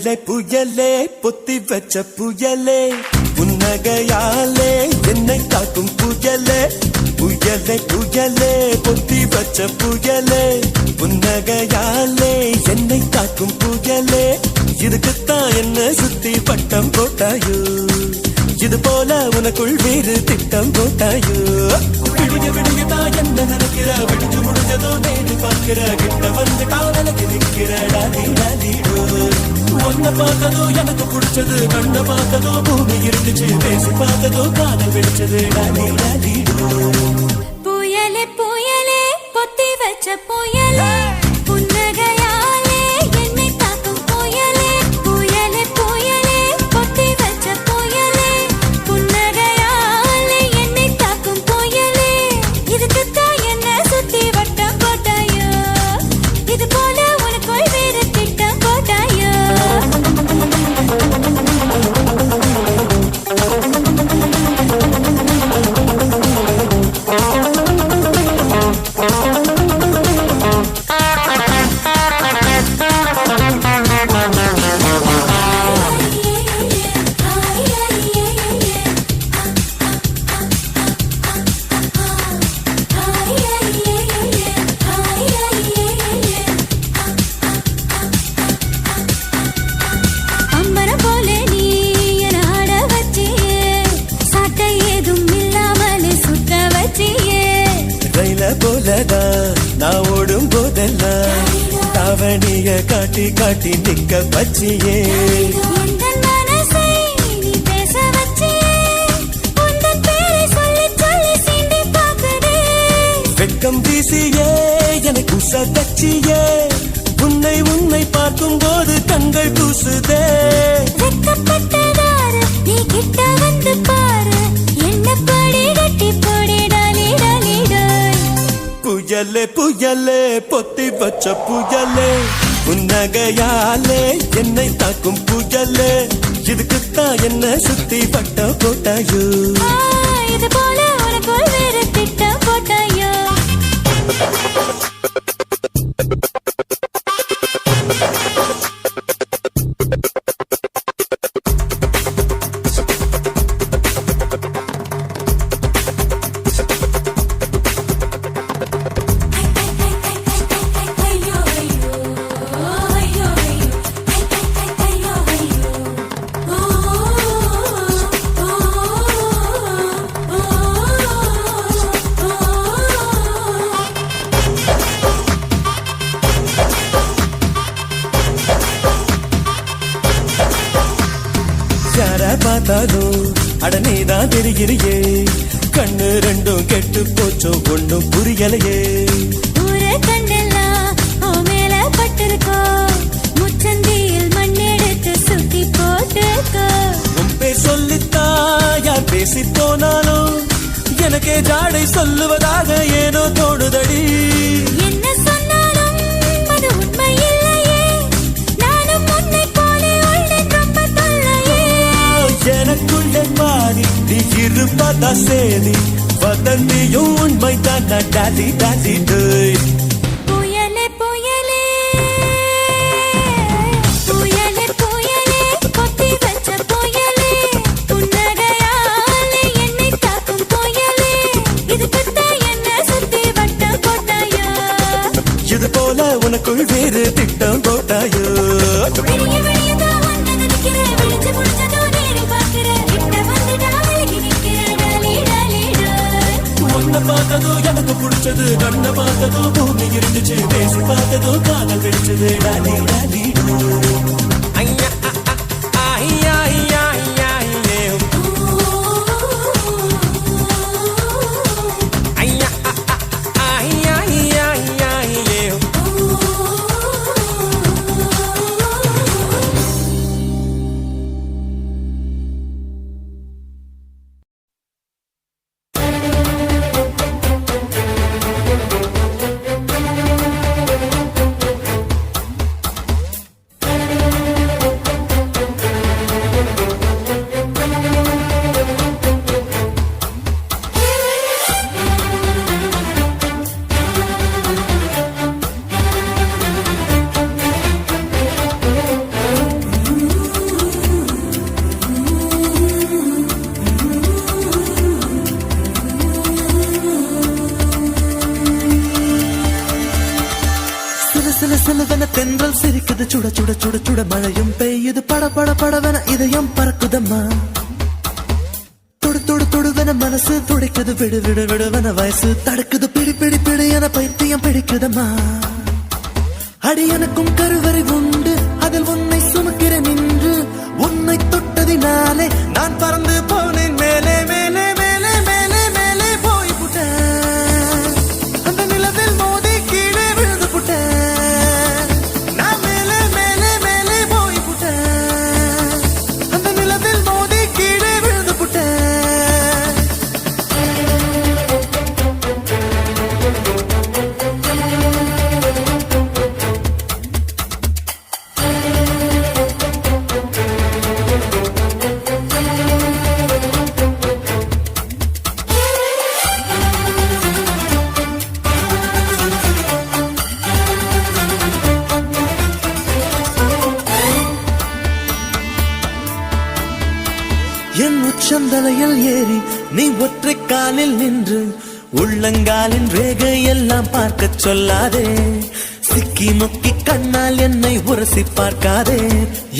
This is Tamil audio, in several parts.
புயலே புயலே பொத்தி வச்ச புயலே புன்னகையாலே என்னை காக்கும் புயலே புயலே புயலே பொத்தி வச்ச புயலே புன்னகையாலே என்னை காக்கும் புயலே இதுக்குத்தான் என்ன சுத்தி பட்டம் போட்டாயோ இது போல உனக்குள் வேறு திட்டம் போட்டாயோ விடிய விடியதான் என்ன நினைக்கிற விடிஞ்சு முடிஞ்சதோ நேரு பார்க்கிற கிட்ட வந்து காதலுக்கு நிற்கிற டாலி டாலிடோ ஒன்ன பார்த்ததோ எனக்கு பிடிச்சது கண்ண பார்த்ததோ பூமி இருந்துச்சு பேசி பார்த்ததோ காதல் வெடிச்சது டாலி டாலிடோ புயலே புயலே பொத்தி வச்ச புயலே புன்னகையாலே என்னை தாக்கும் புயலே புயலே புயலே பொத்தி வச்ச புயலே புன்னகையாலே என்னை தாக்கும் புயலே இதுக்குத்தான் என்ன சுத்தி வட்டம் போட்டாயோ இது போல உனக்குள் வேறு திட்டம் போட்டாயோ போலதான் நான் ஓடும் போதெல்லாம் தாவணிய காட்டி காட்டி நிக்க வச்சியே வெட்கம் வீசியே எனக்கு உசதச்சியே உன்னை உன்னை பார்க்கும் போது கண்கள் கூசுதே நீ கிட்ட வந்து பாரு என்ன படி கட்டி போடிடாலி புயலே புயலே பொத்தி வச்ச புயலே புன்னகையாலே என்னை தாக்கும் புயலே இதுக்குத்தான் என்ன சுத்தி பட்ட போட்டாயோ இது போல உனக்குள் வேறு திட்டம் போட்டாயோ பார்த்தாலும் அடனேதான் தெரிகிறியே கண்ணு ரெண்டும் கெட்டு போச்சோ ஒண்ணும் புரியலையே ஊரே கண்டெல்லாம் உன் மேல பட்டிருக்கோ முச்சந்தியில் மண்ணெடுத்து சுத்தி போட்டுக்கோ உன் பேர் சொல்லித்தா யார் பேசி போனாலும் எனக்கே ஜாடை சொல்லுவதாக ஏனோ தோணுதடி என்ன சொன்னாலும் அது உண்மை இல்லையே நானும் உன்னை போல உள்ளேன் ரொம்ப தொல்லையே எனக்குள்ளே மாறி நீ இருப்பதா சேரி வதந்தியும் உண்மைதான் டாலி டாலி டேய் புயலே புயலே புயலே புயலே பொத்தி வச்ச புயலே புன்னகையாலே என்னை தாக்கும் புயலே இதுக்குத்தான் என்ன சுத்தி வட்டம் போட்டாயோ இது போல உனக்குள் வேறு திட்டம் போட்டாயோ விடிய விடியதான் ஒன்ன நினைக்கிறேன் விழிச்சு முடிச்சதோ நேரில் பார்க்கிறேன் கிட்ட வந்துட்டா விலகி நிற்கிறேன் டாலி டாலி ஒன்ன பார்த்ததோ எனக்கு பிடிச்சது கண்ண பார்த்ததோ பூமி இருந்துச்சு பேசி பார்த்ததோ காதல் வெடிச்சது டாலி டாலி ஐயா ஐயா ஐயா ஐயா ஐயா ஐயா ஐயா ஐயா தென்றல் சிரிக்குது சுட சுட சுட சுட மழையும் பெய்யுது பட பட படவென இதயம் பறக்குதம்மா தொடு தொடு தொடுவென மனசு துடைக்குது விடு விடு விடுவென வயசு தடுக்குது பிடி பிடி பிடி என பைத்தியம் பிடிக்குதம்மா அடி எனக்கும் கருவறை உண்டு அதில் உன்னை சுமக்கிறேன் நின்று உன்னை தொட்டதினாலே நான் பறந்து போனேன் மேலே மேலே மேலே மேலே மேலே போய் புட்டேன் அந்த நிலவில் மோதி கீழே விழுந்து புட்டேன் நான் மேலே மேலே மேலே போய் புட்டேன் அந்த நிலவில் மோதி கீழே விழுந்து புட்டேன் என் உச்சந்தலையில் ஏறி நீ ஒற்றை காலில் நின்று உள்ளங்காலின் ரேகை எல்லாம் பார்க்க சொல்லாதே சிக்கி முக்கி கண்ணால் என்னை உரசி பார்க்காதே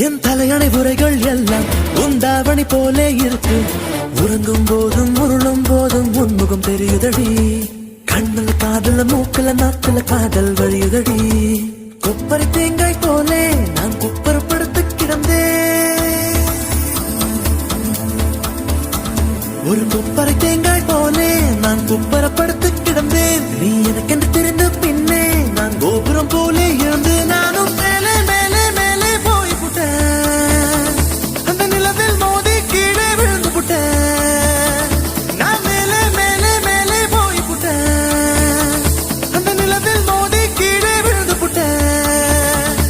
என் தலையணை உரைகள் எல்லாம் உந்தாவணி போலே இருக்கு உறங்கும் போதும் உருளும் போதும் உன்முகம் தெரியுதடி கண்ணில் காதல மூக்கல நாக்குல காதல் வழியுதடி கொப்பரை தேங்காய் போலே நான் குப்பரப்படுத்து கிடந்தேன் ஒரு கொப்பரை தேங்காய் போலே நான் குப்பரப்படுத்து கிடந்தேன் நீ எனக்கென்று தெரிந்த பின்னே நான் கோபுரம் போலே இருந்து நானும் மேலே மேலே மேலே போய் புட்டேன் அந்த நிலவில் மோதி கீழே விழுந்து புட்டேன் நான் மேலே மேலே மேலே போய் புட்டேன் அந்த நிலவில் மோதி கீழே விழுந்து புட்டேன்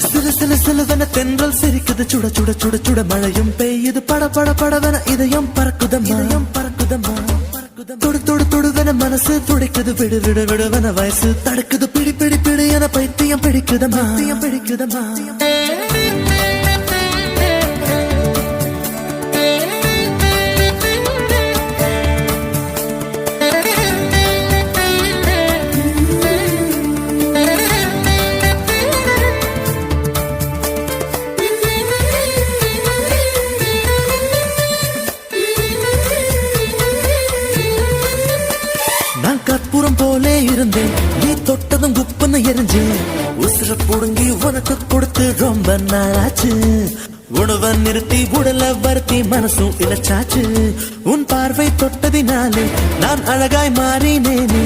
சில சில சிலவென தென்றல் சிரிக்குது சுட சுட சுட சுட மழையும் பெய்யுது பட பட படவென இதயம் பறக்குதம்மா தொடு தொடு தொடுவென மனசு துடைக்குது விடு விடு விடுவென வயசு தடுக்குது பிடி பிடி பிடி என பைத்தியம் பிடிக்குதம்மா பிடிக்குதம்மா கற்பூரம் போலே இருந்தேன் நீ தொட்டதும் குப்புன்னு எரிஞ்சேன் உசுர புடுங்கி உனக்கு கொடுத்து ரொம்ப நாளாச்சு உணவை நிறுத்தி உடலை வருத்தி மனசும் இழைச்சாச்சு உன் பார்வை தொட்டதினாலே நான் அழகாய் மாறினேனே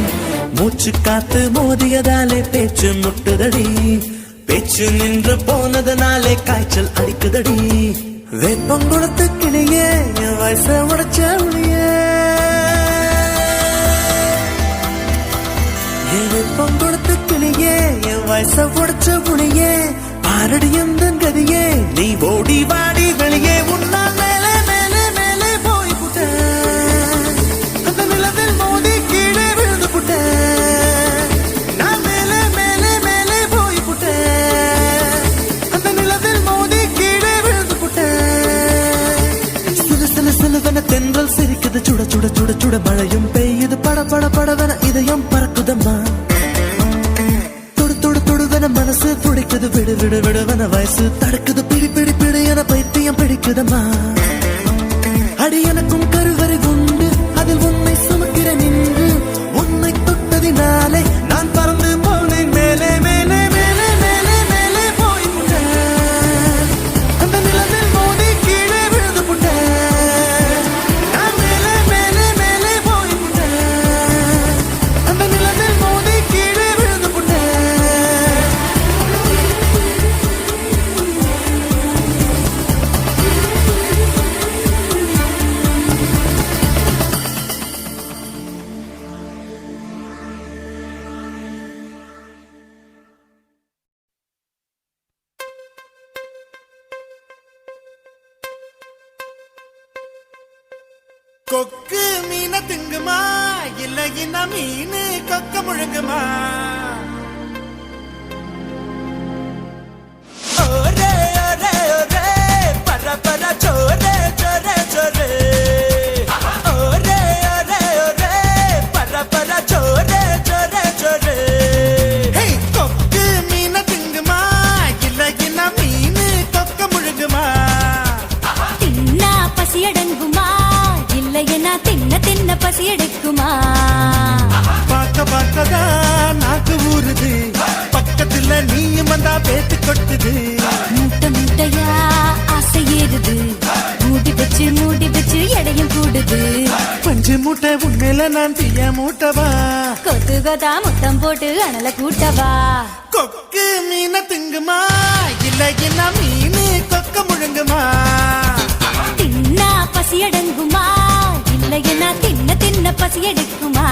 மூச்சு காத்து மோதியதாலே பேச்சு முட்டுதடி பேச்சு நின்று போனதனாலே காய்ச்சல் அடிக்குதடி வேப்பம் கொடுத்து கிளியே என் வயச உடைச்ச ஒளியே வெப்பம் கொடுத்து கிளியே என் வயச உடைச்ச புளியே பாரடி எந்த கதியே நீ ஓடி வாடி வெளியே உன்னால் மேலே மேலே மேலே போய் புட்டேன் அந்த நிலவில் மோதி கீழே விழுந்து புட்டேன் நான் மேலே மேலே மேலே போய் புட்டேன் அந்த நிலவில் மோதி கீழே விழுந்து புட்டேன் சில சில சிலவென தென்றல் சிரிக்குது சுட சுட சுட சுட மழையும் பெய்யுது பட பட படவென இதயம் பறக்குதம்மா தொடு தொடு தொடுவென மனசு துடைக்குது விடு விடு விடுவென வயசு தடுக்குது பிடி பிடி பிடி என பைத்தியம் பிடிக்குதம்மா அடி எனக்கும் கருவறை உண்டு அதில் உன்னை சுமக்கிறேன் நின்று உன்னை தொட்டதினாலே நான் பறந்து போனேன் மேலே மேலே மேலே மேலே மேலே போய் புட்டேன் அந்த நிலவில் மோதி கீழே விழுந்து புட்டேன் நான் மேலே மேலே மேலே போய் புட்டேன் அந்த நிலவில் மோதி கீழே விழுந்து புட்டேன் கொக்கு மீன திங்குமா இல்ல இன மீன் கொக்க முழுங்குமா ஒரே ஒரே ஒரே பர பர சோரே சோரே சோரே ஒரே ஒரே ஒரே பர பர சோரே சோரே சோரே கொக்கு மீன திங்குமா அடங்குமா பார்க்க பார்க்கதான் நாக்கு ஊறுது பக்கத்துல நீயும் வந்தா பேத்து கொட்டுது மூட்டை மூட்டையா ஆசை ஏறுது மூடி வச்சு எடையும் கூடுது பஞ்சு மூட்டை உண்மையில நான் தீய மூட்டவா கொத்து கொத்தா முத்தம் போட்டு அனல கூட்டவா கொக்கு மீன திங்குமா இல்ல என்ன மீனு கொக்க முழுங்குமா தின்னா பசி அடங்குமா இல்லையா தின்ன பசி எடுக்குமா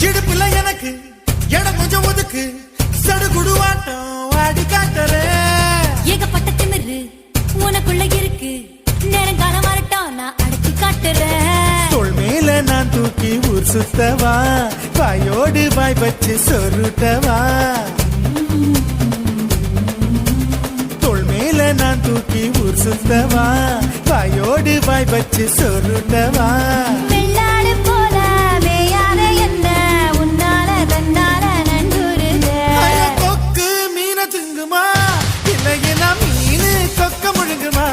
இடுப்புல எனக்கு இடம் கொஞ்சம் ஒதுக்கு சடுகுடுவாட்டம் ஆடி காட்டுறேன் ஏகப்பட்ட திமிரு உனக்குள்ள இருக்கு நேரங்காலம் வரட்டும் நான் அடக்கி காட்டுறேன் தோள் மேல நான் தூக்கி ஊர் சுத்தவா வாயோடு வாய் வச்சு சொருட்டவா தோள் மேல நான் தூக்கி ஊர் சுத்தவா வாயோடு வாய் வச்சு சொருட்டவா வெள்ளாடு போல மேயாத என்ன உன்னால தன்னால நண்டுருது கொக்கு மீன திங்குமா இல்லையா மீனு கொக்க முழுங்குமா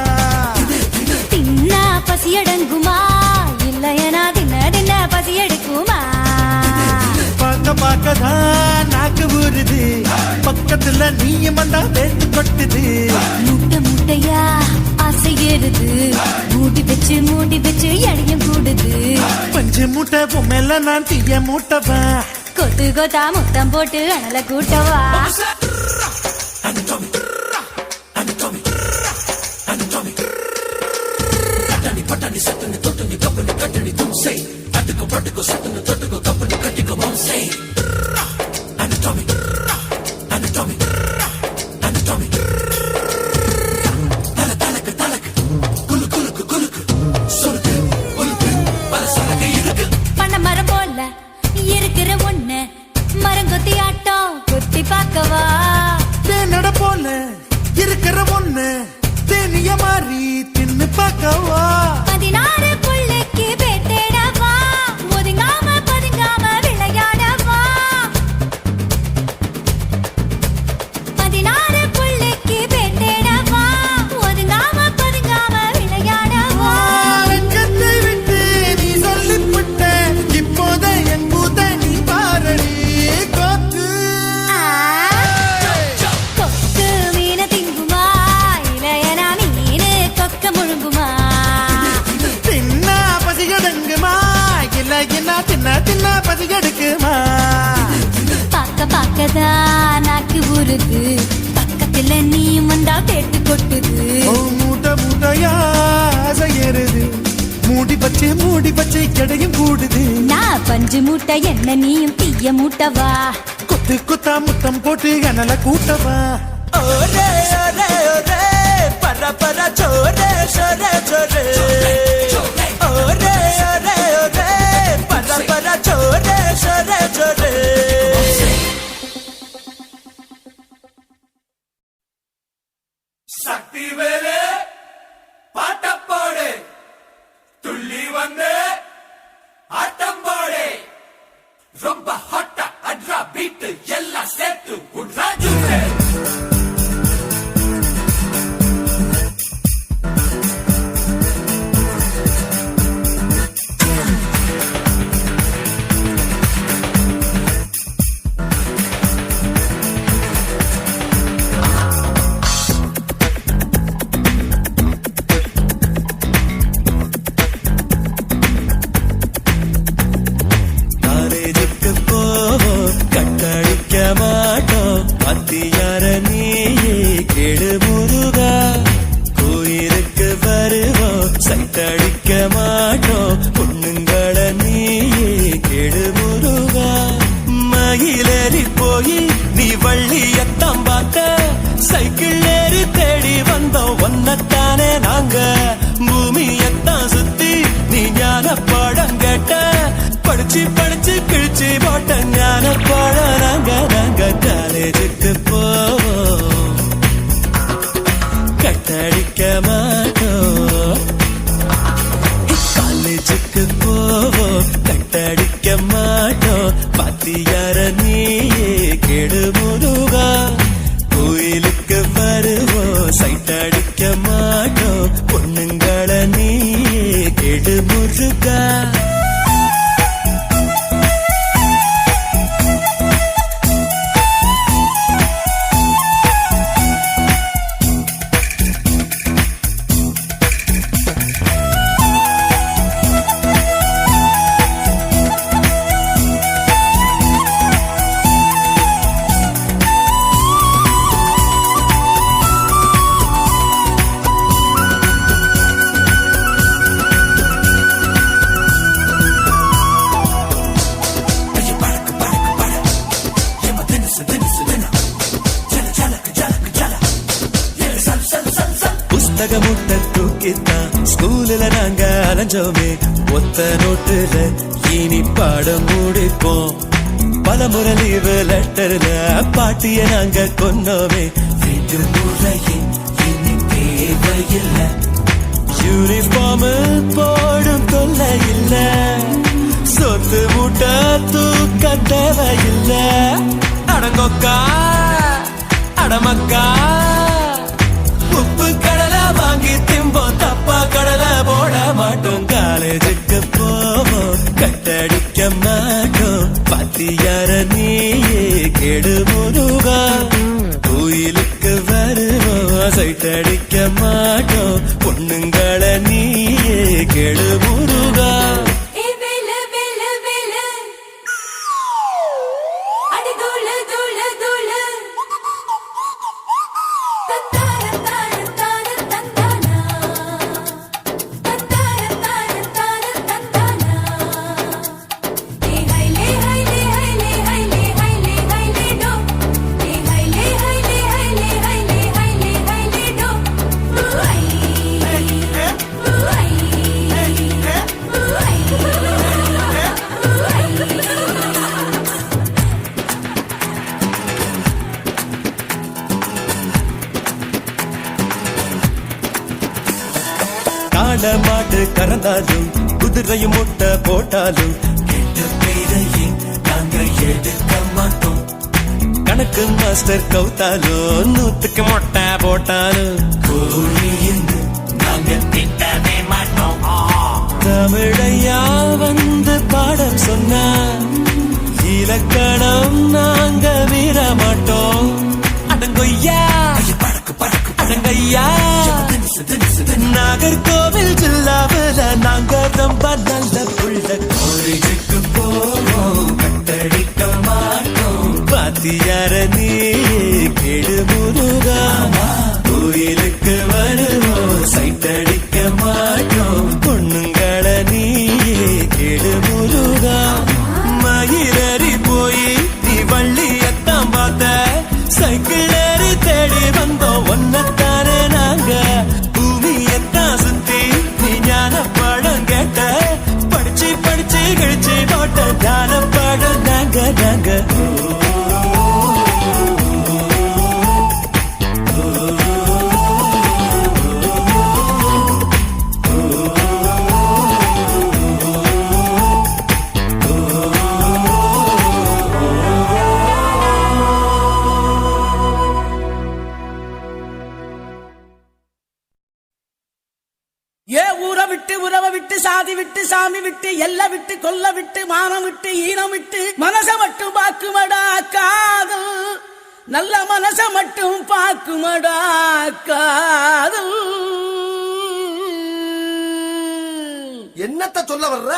தின்னா பசி அடங்குமா இல்லையா தின்ன பசி எடுக்குமா பார்க்க பார்க்கதான் நாக்கு ஊறுது பக்கத்துல நீயும் வந்தா பேத்து கொட்டுது மூட்டை மூட்டையா ஆசை ஏறுது மூடி வச்சு எடையும் கூடுது பஞ்சு மூட்டை பொம்மையில நான் தீய மூட்டவா கொத்து கொத்தா முத்தம் போட்டு அனல கூட்டவா பண்ண மரம் போல இருக்கிற ஒண்ணு மரங்கொத்தி ஆட்டம் கொத்தி பார்க்கவா தேனட போல இருக்கிற ஒண்ணு தேனிய மாறி தின்னு பார்க்கவா 16 புள்ளைக்கு பேட்டேடவா ஒதுங்காம பதுங்காம விளையாடவா 16 புள்ளைக்கு பேட்டேடவா ஒதுங்காம பதுங்காம விளையாடவா வெட்கத்தை விட்டு நீ சொல்லிவிட்ட இப்போத என் கூத்த நீ பாரடி கொக்கு கொக்கு மீன திங்குமா இளையனா மீனு கொக்க முழுங்குமா தின்னா பசி எடுங்குமா இல்ல என்ன தின்ன பசி எடுக்குமா பார்க்கதான் நாக்கு ஊறுது பக்கத்துல நீ வந்தா பேட்டு கொட்டுது ஓ மூட்டை மூட்டையா ஆசை ஏறுது மூடி பச்சை எடையும் கூடுது நான் பஞ்சு மூட்டை என்ன நீயும் தீய மூட்டவா கொத்து கொத்தா முத்தம் போட்டு அனல கூட்டவா ओरे ओरे ओरे परा परा छोरे छोरे छोरे ओरे ओरे ओरे परा परा छोरे छोरे छोरे சக்தி வேலே பாட்டம் போடு துள்ளி வந்து ஆட்டம் போடு ரொம்ப ஹாட்டா அட்ரா பீட் எல்லாம் சேர்த்து உட்ராஜு காலேஜுக்கு போவோம் கட்டடிக்க மாட்டோம் அத்தியார நீயே கெடு முருகா கோயிலுக்கு வருவோம் சைட்டடிக்க மாட்டோம் பொண்ணுங்கள நீயே கெடு முருகா மயிலேறி போய் நீ வள்ளியத்தான் பார்த்த சைக்கிள் ஏறி தேடி கட்டடிக்க மாட்டோம். காலேஜுக்கு போவோம் கட்டடிக்க மாட்டோம். பாத்தியார நீயே கெடு முருகா. கோயிலுக்கு வருவோம் சைட் அடிக்க மாட்டோம். பொண்ணுங்கள நீயே கெடு முருகா. புஸ்தக முட்டை தூக்கித்தான் ஸ்கூல்ல நாங்க அலைஞ்சோமே. ஒத்த நோட்டுல இனி பாடம் முடிப்போம். பலமுறை லீவு லெட்டர்ல பாட்டிய நாங்க கொன்னோமே. வீட்டு முறையின் இனி தேவையில்லை. யூனிஃபார்ம் போடும் தொல்லை இல்ல. சொத்து முட்டை தூக்க தேவையில்லை. அடங்கொக்கா அடமக்கா உப்பு கடலை வாங்கி திம்போம். தப்பா கடலை போட மாட்டோம். காலேஜுக்கு போவோம் கட்டடிக்க மாட்டோம். பாத்தியார நீயே கெடு முருகா. கோயிலுக்கு வருவோம் சைட் அடிக்க மாட்டோம். பொண்ணுங்கள நீயே கெடு முருகா. காளை மாட்டு கறந்தாலும் குதிரையும் முட்டை போட்டாலும் கெட்ட பேரையே நாங்க எடுக்க மாட்டோம். கணக்கு மாஸ்டர் கவுத்தாலும் 100க்கு மொட்டை போட்டாலும் கோழின்னு நாங்க திட்டவே மாட்டோம். தமிழையா வந்து பாடம் சொன்னா இலக்கணம் நாங்க மீற மாட்டோம். அடங்கொய்யா அடங்கய்யா. நாகர்கோவில் ஜில்லாவில் நாங்க ரொம்ப நல்ல புள்ள. கோயிலுக்கு போவோம் கட்டடிக்க மாட்டோம். பாத்தியார நீயே கெடு முருகா. கோயிலுக்கு வருவோம் சைட் அடிக்க மாட்டோம். பொண்ணுங்கள நீயே கெடு முருகா. மயிலறி போய் நீ வள்ளியத்தான் பார்த்த. சைக்கிள் ஏறி தேடி வந்தோம் ஒன்னத்தானே நாங்க. பூமியத்தான் சுத்தி நீ ஞான பாடம் கேட்ட. படிச்சு படிச்சு கழிச்சு போட்ட ஞான பாடம் நாங்க நாங்க. ஏ ஊரை விட்டு உறவை விட்டு சாதி விட்டு சாமி விட்டு எல்லை விட்டு கொல்ல விட்டு மானம் விட்டு ஈனம் விட்டு மனச மட்டும் பாக்குமடா காதல். நல்ல மனச மட்டும் பாக்குமடா காதல். என்னத்த சொல்ல வர்ற?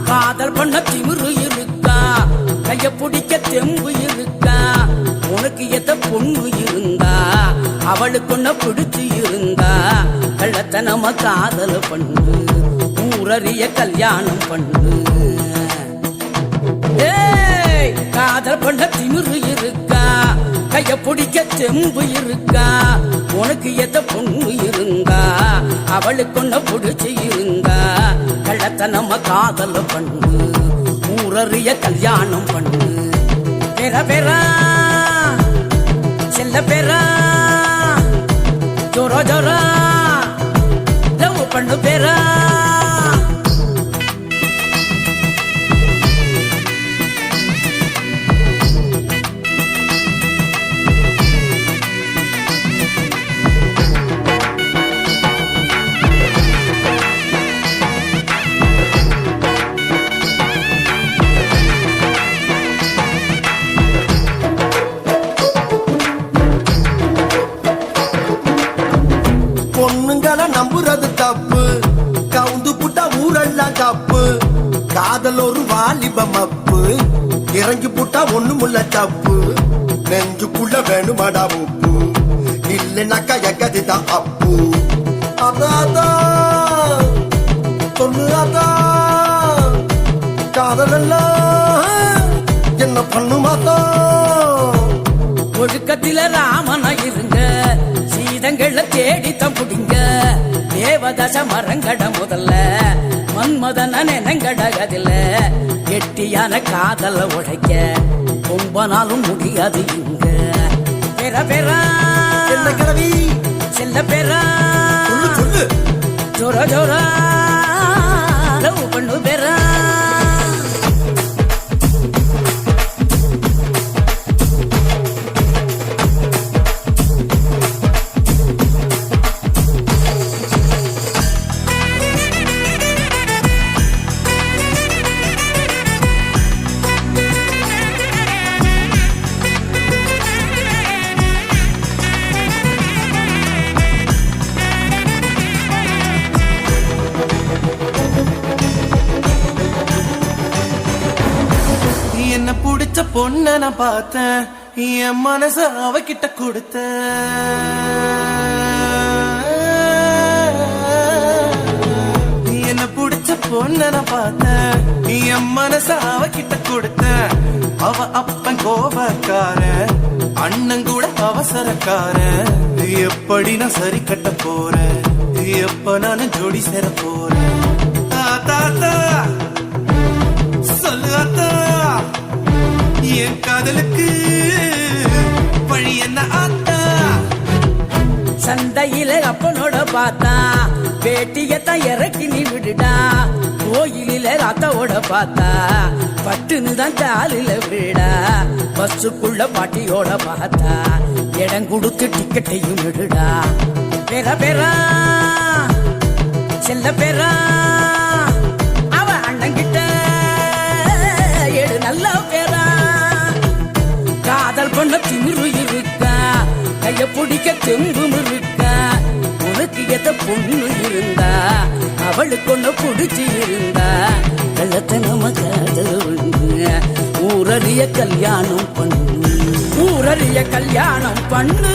காதல் பண்ண திமிரு இருக்கா, கைய பிடிக்க தெம்பு இருக்கா, உனக்கு எத்த பொண்ணு இருந்தா அவளுக்கு ஒன்ன பிடிச்சு இருந்தா கள்ளத்தனம காதல் பண்ணு, ஊரறிய கல்யாணம் பண்ணு. ஏய் காதல் பண்ண திமிரு இருக்கா, கைய பிடிக்க தெம்பு இருக்கா உனக்கு எத்த பொண்ணு இருந்தா அவளுக்கு ஒன்ன பிடிச்சு இருந்தா கள்ளத்தனம காதல பண்ணு ஊரறிய கல்யாணம் பண்ணு பெற பெறா செல்ல பெறா ஜோரா ஜோரா லவ் பண்ணு பெறா பொண்ணுங்களை நம்புறது தப்பு கவுந்து புட்டா ஊரெல்லாம் தப்பு காதல் ஒரு வாலிப மப்பு இறங்கி புட்டா ஒண்ணுமுள்ள தப்பு நெஞ்சுக்குள்ள வேணுமாடா உப்பு இல்லைனாக்கா எங்கதிதான் அப்பு அதான் சொல்லு அதான் காதலெல்லாம் என்ன பண்ணுமாதான் ஒழுக்கத்தில ராமனா இருங்க சீதங்கள தேடித்தான் புடிங்க தேவதச மரங்கட முதல்ல மன்மதன நெனங்கடகதில்ல கெட்டியான காதல உடைக்க ரொம்ப நாளும் முடியாது இங்க பெற பெறா என்ன கிழவி செல்ல பெறா சொல்லு ஜோரா ஜோரா லவ் பண்ணு பெறா என்ன பிடிச்ச பொண்ண நான் பார்த்தேன் என் மனச அவகிட்ட கொடுத்த என்ன பிடிச்ச பொண்ண நான் பார்த்தேன் என் மனச அவகிட்ட கொடுத்த அவ அப்பன் கோபக்கார அண்ணன் கூட அவசரக்கார எப்படி நான் சரி கட்ட போறேன் எப்ப நான் ஜோடி சேர போறேன் தாத்தா சொல்லு அத்தா என் காதலுக்கு வழி என்ன ஆத்தா சந்தையில அப்பனோட பார்த்தா வேட்டியத்தான் இறக்கி நீ விடுடா கோயிலில அத்தாவோட பார்த்தா பட்டுன்னு தான் காலில விடா பஸ்ஸுக்குள்ள பாட்டியோட பார்த்தா இடம் கொடுத்து டிக்கெட்டையும் விடுடா பெற பெறா செல்ல பெறா அவ அண்ணங்கிட்ட எடு நல்ல பெறா காதல் பண்ண திமிரு இருக்கா கைய பிடிக்க தெம்பும் இருக்கா உனக்கு எத்த பொண்ணு இருந்தா அவளுக்கு ஒண்ணு பிடிச்சி இருந்தா கள்ளத்தனம காதல் ஊரறிய கல்யாணம் பண்ணு ஊரறிய கல்யாணம் பண்ணு